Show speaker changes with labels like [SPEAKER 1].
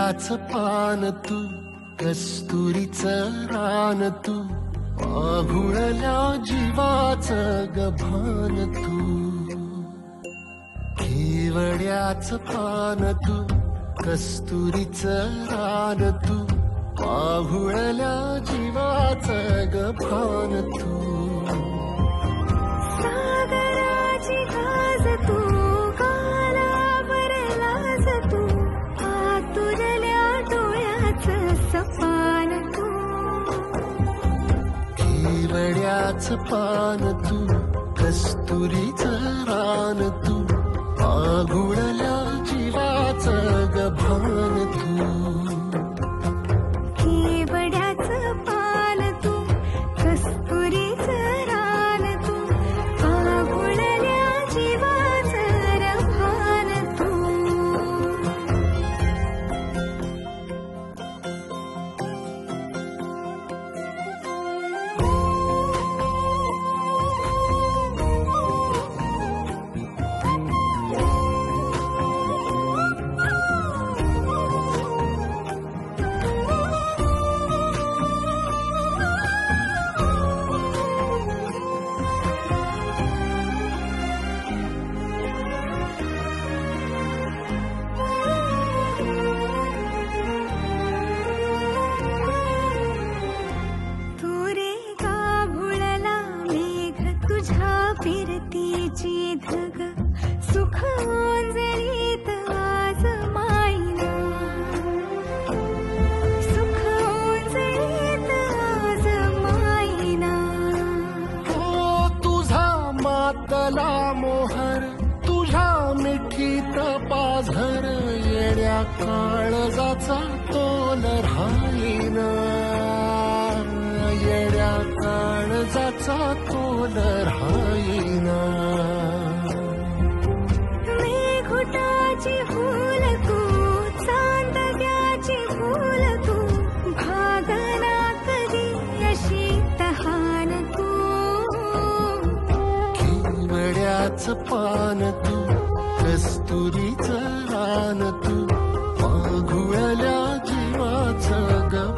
[SPEAKER 1] केवड्याचं पान तू, कस्तुरीचं रान तू, आघुळल्या जीवाचं गभान तू. केवड्याचं पान तू, कस्तुरीचं रान तू, आघुळल्या जीवाचं गभान तू.
[SPEAKER 2] सागराची गाज तू, कालावर लाज तू, आतुरल्या डोळ्याचं सपान तू.
[SPEAKER 1] केवड्याचं पान तू, कस्तुरीचं रान तू, आघुळल्या जीवाचं गभान तू.
[SPEAKER 2] केवड्याचं पान तू, कस्तुरीचं रान तू, आघुळल्या जीवाचं रभान तू. फिरतीची धग सुख ओंजळीत आज माईना, सुख ओंजळीत आज माईना.
[SPEAKER 1] हो तुझा मातला मोहर, तुझ्या मिठीत पाझर, येड्या काळजाचा तोल राहीना, येड्या काळजाचा तोल राहीना.
[SPEAKER 2] मेघुटाची फूल तू, चांदण्याची फूल तू, भागना कधी अशी तहान तू.
[SPEAKER 1] केवड्याचं पान तू, कस्तुरीचं रान तू, आघुळल्या जीवाचं गभान